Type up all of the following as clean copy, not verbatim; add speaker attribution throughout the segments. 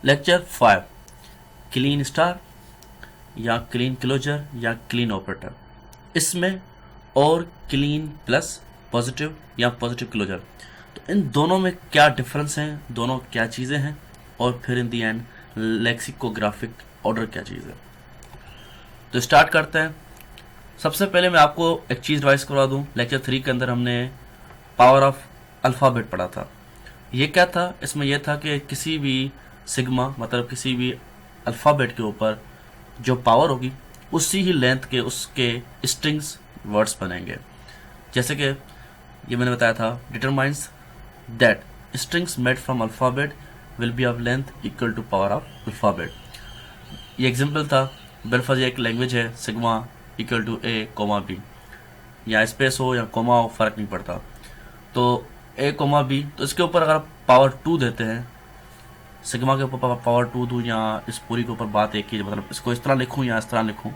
Speaker 1: Lecture 5, Kleene star या clean closure या clean operator. इसमें और क्लीन प्लस पॉजिटिव या पॉजिटिव क्लोजर, तो इन दोनों में क्या डिफरेंस हैं, दोनों क्या चीज़ें हैं, और फिर इन दी एंड लेक्सिकोग्राफिक ऑर्डर क्या चीज़ है। तो स्टार्ट करते हैं। सबसे पहले मैं आपको एक चीज़ रिवाइज करवा दूं। लेक्चर 3 के अंदर हमने पावर ऑफ अल्फ़ाबेट पढ़ा था। ये क्या था? इसमें यह था कि किसी भी सिग्मा मतलब किसी भी अल्फ़ाबेट के ऊपर जो पावर होगी उसी ही लेंथ के उसके स्ट्रिंग्स वर्ड्स बनेंगे। जैसे कि ये मैंने बताया था, determines that strings made from alphabet will be of length equal to power of alphabet. ये एग्जाम्पल था। बेलफज एक लैंग्वेज है, sigma equal to A comma B, या स्पेस हो या कोमा हो फ़र्क नहीं पड़ता। तो ए कोमा बी, तो इसके ऊपर अगर आप पावर 2 देते हैं, सिग्मा के ऊपर पावर 2 दूँ या इस पूरी के ऊपर बात एक ही, मतलब इसको इस तरह लिखूँ या इस तरह लिखूँ,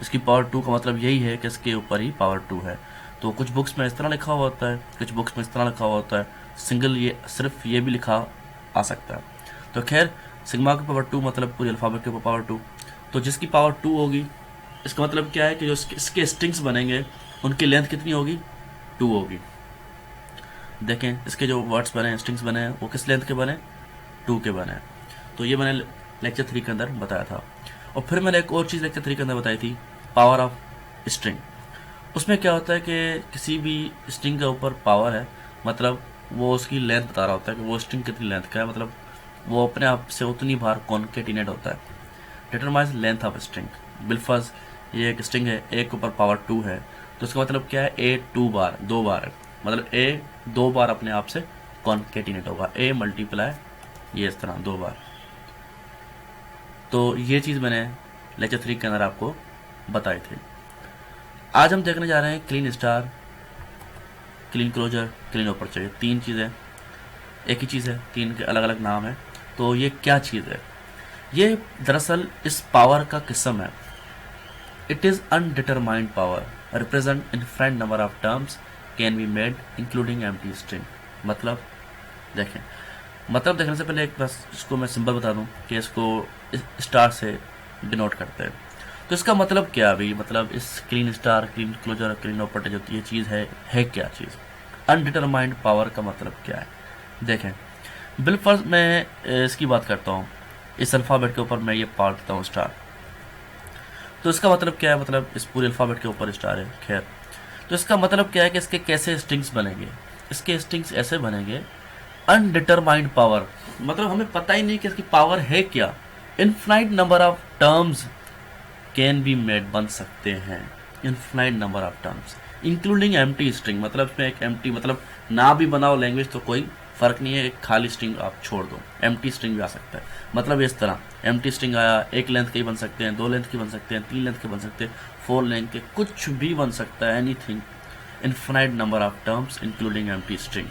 Speaker 1: इसकी पावर 2 का मतलब यही है कि इसके ऊपर ही पावर 2 है। तो कुछ बुक्स में इस तरह लिखा हुआ होता है, कुछ बुक्स में इस तरह लिखा हुआ होता है, सिंगल ये सिर्फ ये भी लिखा आ सकता है। तो खैर, सिग्मा के पावर 2 मतलब पूरी अल्फ़ाबेट के ऊपर पावर 2। तो जिसकी पावर 2 होगी, इसका मतलब क्या है कि जो इसके स्ट्रिंग्स बनेंगे उनकी लेंथ कितनी होगी? 2 होगी। देखें, इसके जो वर्ड्स बने हैं, स्ट्रिंग्स बने हैं, वो किस लेंथ के बने? 2 के बने। तो ये मैंने लेक्चर 3 के अंदर बताया था। और फिर मैंने एक और चीज़ लेक्चर 3 के अंदर बताई थी, पावर ऑफ स्ट्रिंग। उसमें क्या होता है कि किसी भी स्ट्रिंग के ऊपर पावर है, मतलब वो उसकी लेंथ बता रहा होता है कि वो स्ट्रिंग कितनी लेंथ का है, मतलब वो अपने आप से उतनी बार कॉन्केटिनेट होता है। Determines length of string. बिलफज ये एक स्ट्रिंग है, ए के ऊपर पावर 2 है, तो इसका मतलब क्या है? ए 2 बार, 2 बार है, मतलब ए 2 बार अपने आप से कॉन्केटिनेट होगा। ए मल्टीप्लाई ये इस तरह 2 बार। तो ये चीज़ मैंने लेक्चर 3 के अंदर आपको बताई थी। आज हम देखने जा रहे हैं Kleene star, Kleene closure, Kleene operator. 3 चीज़ें एक ही चीज़ है, 3 के अलग अलग नाम है। तो ये क्या चीज़ है? ये दरअसल इस पावर का किस्म है। It is undetermined power, represent infinite number of terms, can be made including empty string. मतलब देखें, मतलब देखने से पहले एक बस इसको मैं सिंबल बता दूं कि इसको स्टार से डिनोट करते हैं। तो इसका मतलब क्या है भाई? मतलब इस Kleene star, Kleene closure, Kleene operator जो ये चीज़ है क्या चीज़? अनडिटरमाइंड पावर का मतलब क्या है? देखें, बिलफर्ज मैं इसकी बात करता हूँ, इस अल्फ़ाबेट के ऊपर मैं ये पावर देता हूँ स्टार। तो इसका मतलब क्या है? मतलब इस पूरे अल्फ़ाबेट के ऊपर स्टार है। खैर, तो इसका मतलब क्या है कि इसके कैसे स्ट्रिंग्स बनेंगे? इसके स्ट्रिंग्स ऐसे बनेंगे, अनडिटरमाइंड पावर, मतलब हमें पता ही नहीं कि इसकी पावर है क्या। Infinite number of terms can be made, बन सकते हैं infinite number of terms, including empty string. मतलब इसमें एक एम्प्टी, मतलब ना भी बनाओ लैंग्वेज तो कोई फ़र्क नहीं है, एक खाली स्ट्रिंग आप छोड़ दो, एम्प्टी स्ट्रिंग भी आ सकता है। मतलब इस तरह एम्प्टी स्ट्रिंग आया, एक लेंथ के ही बन सकते हैं, 2 लेंथ के बन सकते हैं, 3 लेंथ के बन सकते हैं, 4 लेंथ के, कुछ भी बन सकता है, anything, infinite number of terms including empty string.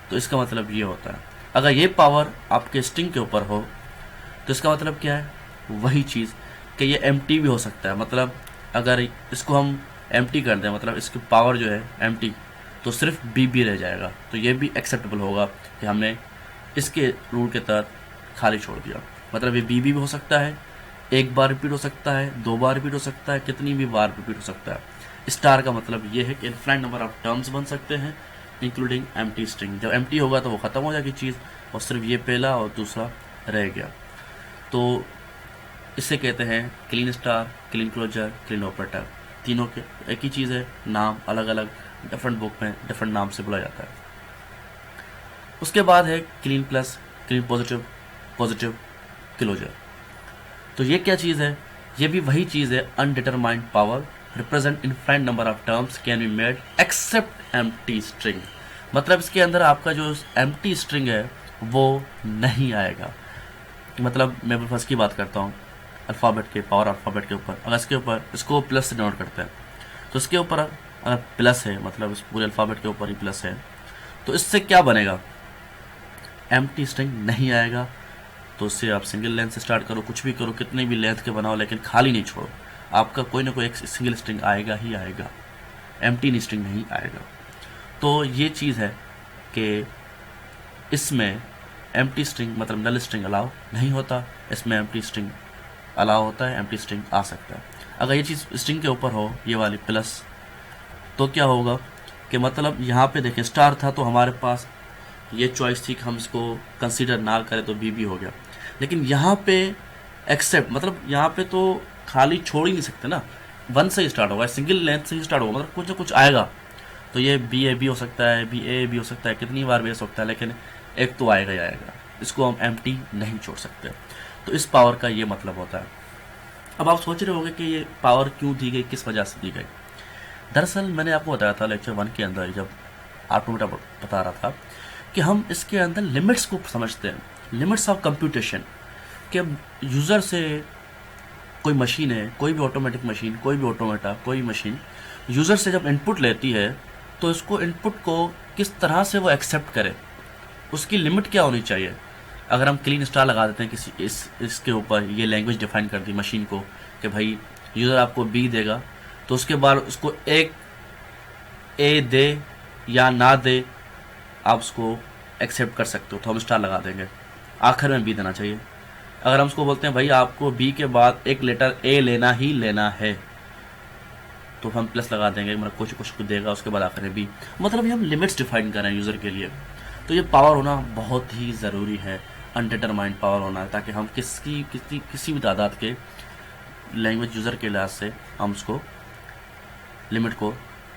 Speaker 1: तो इसका मतलब ये होता है, अगर ये पावर आपके स्ट्रिंग के ऊपर हो तो इसका मतलब क्या है? वही चीज़ कि ये एम्प्टी भी हो सकता है। मतलब अगर इसको हम एम्प्टी कर दें, मतलब इसकी पावर जो है एम्प्टी, तो सिर्फ बी रह जाएगा, तो ये भी एक्सेप्टेबल होगा कि हमने इसके रूल के तहत खाली छोड़ दिया। मतलब ये बी भी हो सकता है, एक बार रिपीट हो सकता है, 2 बार रिपीट हो सकता है, कितनी भी बार रिपीट हो सकता है। स्टार का मतलब ये है कि इनफाइनाइट नंबर ऑफ टर्म्स बन सकते हैं इंक्लूडिंग एम्प्टी स्ट्रिंग। जब एम्प्टी होगा तो वो ख़त्म हो जाएगी चीज़, और सिर्फ ये पहला और दूसरा रह गया। तो इसे कहते हैं Kleene star, Kleene closure, Kleene operator. तीनों के एक ही चीज़ है, नाम अलग अलग, डिफरेंट बुक में डिफरेंट नाम से बुलाया जाता है। उसके बाद है Kleene plus, Kleene positive, positive closure. तो ये क्या चीज़ है? ये भी वही चीज़ है, undetermined power, represent infinite number of terms, can be made except empty string. मतलब इसके अंदर आपका जो एम्प्टी स्ट्रिंग है वो नहीं आएगा। मतलब मैं फर्स्ट की बात करता हूँ, अल्फ़ाबेट के, पावर अल्फ़ाबेट के ऊपर, अगर इसके ऊपर इसको प्लस से डिनोट करते हैं, तो इसके ऊपर अगर प्लस है, मतलब इस पूरे अल्फ़ाबेट के ऊपर ही प्लस है, तो इससे क्या बनेगा? एम्प्टी स्ट्रिंग नहीं आएगा। तो उससे आप सिंगल लेंथ से स्टार्ट करो, कुछ भी करो, कितने भी लेंथ के बनाओ, लेकिन खाली नहीं छोड़ो, आपका कोई ना कोई एक सिंगल स्ट्रिंग आएगा ही आएगा, एम्प्टी स्ट्रिंग नहीं आएगा। तो ये चीज़ है कि इसमें एम्प्टी स्ट्रिंग मतलब नल स्ट्रिंग अलाउ नहीं होता, इसमें एम्प्टी स्ट्रिंग अलाउ होता है, एम्प्टी स्ट्रिंग आ सकता है। अगर ये चीज़ स्ट्रिंग के ऊपर हो, ये वाली प्लस, तो क्या होगा कि मतलब यहाँ पे देखें स्टार था तो हमारे पास ये चॉइस थी कि हम इसको कंसीडर ना करें तो बी हो गया, लेकिन यहाँ पे एक्सेप्ट मतलब यहाँ पे तो खाली छोड़ ही नहीं सकते ना, वन से ही स्टार्ट होगा, सिंगल लेंथ से ही स्टार्ट होगा, मतलब कुछ ना कुछ आएगा। तो ये बी हो सकता है, बी हो सकता है, कितनी बार भी हो सकता है, लेकिन एक तो आएगा ही आएगा, इसको हम एम्प्टी नहीं छोड़ सकते। तो इस पावर का ये मतलब होता है। अब आप सोच रहे होंगे कि ये पावर क्यों दी गई, किस वजह से दी गई। दरअसल मैंने आपको बताया था लेक्चर 1 के अंदर जब ऑटोमेटा बता रहा था कि हम इसके अंदर लिमिट्स को समझते हैं, लिमिट्स ऑफ कंप्यूटेशन, कि यूज़र से कोई मशीन है, कोई भी ऑटोमेटिक मशीन, कोई भी ऑटोमेटा, कोई मशीन यूज़र से जब इनपुट लेती है तो इसको इनपुट को किस तरह से वो एक्सेप्ट करे, उसकी लिमिट क्या होनी चाहिए। अगर हम क्लीन स्टार लगा देते हैं किसी इसके ऊपर, ये लैंग्वेज डिफाइन कर दी मशीन को कि भाई यूज़र आपको बी देगा, तो उसके बाद उसको एक ए दे या ना दे, आप उसको एक्सेप्ट कर सकते हो, तो हम स्टार लगा देंगे, आखिर में बी देना चाहिए। अगर हम उसको बोलते हैं भाई आपको बी के बाद एक लेटर ए लेना ही लेना है, तो हम प्लस लगा देंगे, मतलब कुछ कुछ देगा, उसके बाद आखिर में बी, मतलब ये हम लिमिट्स डिफाइन कर रहे हैं यूज़र के लिए। तो ये पावर होना बहुत ही ज़रूरी है, अनडिटरमाइंड पावर होना है, ताकि हम किसी भी तादाद के लैंग्वेज यूज़र के लिहाज से हम उसको लिमिट को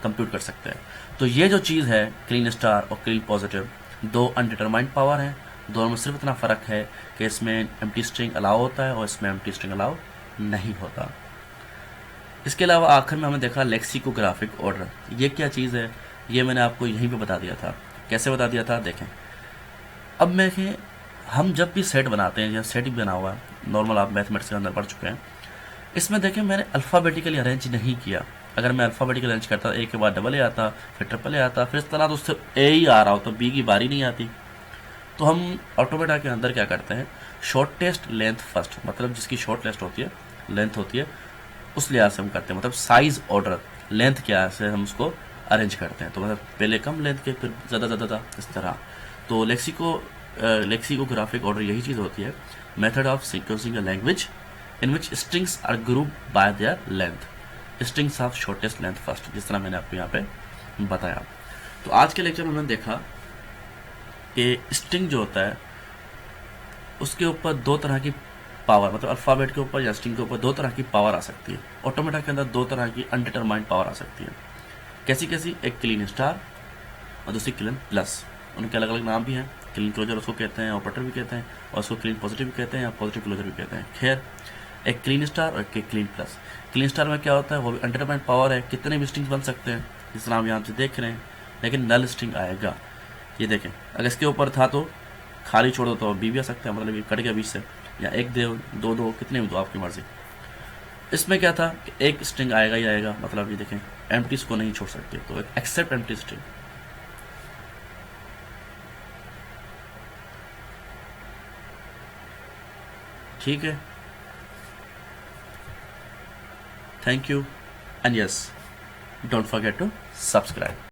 Speaker 1: कंप्यूट कर सकते हैं। तो ये जो चीज़ है क्लीन स्टार और क्लीन पॉजिटिव, दो अनडिटरमाइंड पावर हैं, दोनों में सिर्फ इतना फ़र्क है कि इसमें एम्प्टी स्ट्रिंग अलाउ होता है और इसमें एम्प्टी स्ट्रिंग अलाउ नहीं होता। इसके अलावा आखिर में हमने देखा लेक्सिकोग्राफिक ऑर्डर, ये क्या चीज़ है, ये मैंने आपको यहीं पे बता दिया था। कैसे बता दिया था देखें। अब देखें हम जब भी सेट बनाते हैं, या सेट भी बना हुआ है, नॉर्मल आप मैथमेटिक्स के अंदर पढ़ चुके हैं, इसमें देखें मैंने अल्फ़ाबेटिकली अरेंज नहीं किया। अगर मैं अल्फ़ाबेटिकली अरेंज करता, ए के बाद डबल ए आता, फिर ट्रिपल ए आता, फिर इस तरह तो उससे ए ही आ रहा हो तो बी की बारी नहीं आती। तो हम ऑटोमेटा के अंदर क्या करते हैं, शॉर्टेस्ट लेंथ फर्स्ट, मतलब जिसकी शॉर्ट लिस्ट होती है, लेंथ होती है, उस लिहाज से हम करते हैं, मतलब साइज ऑर्डर, लेंथ क्या से हम उसको अरेंज करते हैं। तो मतलब पहले कम लेंथ के, फिर ज़्यादा इस तरह। तो लेक्सिकोग्राफिक ऑर्डर यही चीज़ होती है, method of sequencing a language in which strings are group by their length, strings of shortest length first, जिस तरह मैंने आपको यहाँ पे बताया। तो आज के लेक्चर में हमने देखा कि स्ट्रिंग जो होता है उसके ऊपर दो तरह की पावर, मतलब अल्फ़ाबेट के ऊपर या स्ट्रिंग के ऊपर दो तरह की पावर आ सकती है। ऑटोमेटा के अंदर दो तरह की अनडिटरमाइंड पावर आ सकती है। कैसी कैसी, एक क्लीन स्टार और दूसरी क्लीन प्लस, उनके अलग अलग नाम भी हैं। क्लीन क्लोजर उसको कहते हैं, ऑपरेटर भी कहते हैं, और उसको क्लीन पॉजिटिव भी कहते हैं, या पॉजिटिव क्लोजर भी कहते हैं। खैर, एक क्लीन स्टार और एक क्लीन प्लस। क्लीन स्टार में क्या होता है, वो भी अनडिटरमाइंड पावर है, कितने भी स्ट्रिंग्स बन सकते हैं, जिस तरह हम यहाँ से देख रहे हैं, लेकिन नल स्ट्रिंग आएगा। ये देखें, अगर इसके ऊपर था तो खाली छोड़ दो तो बी भी आ सकता है, मतलब ये कट गया बीच से, या एक दो कितने भी दो, आपकी मर्जी। इसमें क्या था कि एक स्ट्रिंग आएगा ही आएगा, मतलब ये देखें एम्प्टीज को नहीं छोड़ सकते, तो एक्सेप्ट एम्प्टी स्ट्रिंग। ठीक है, thank you and yes, don't forget to subscribe.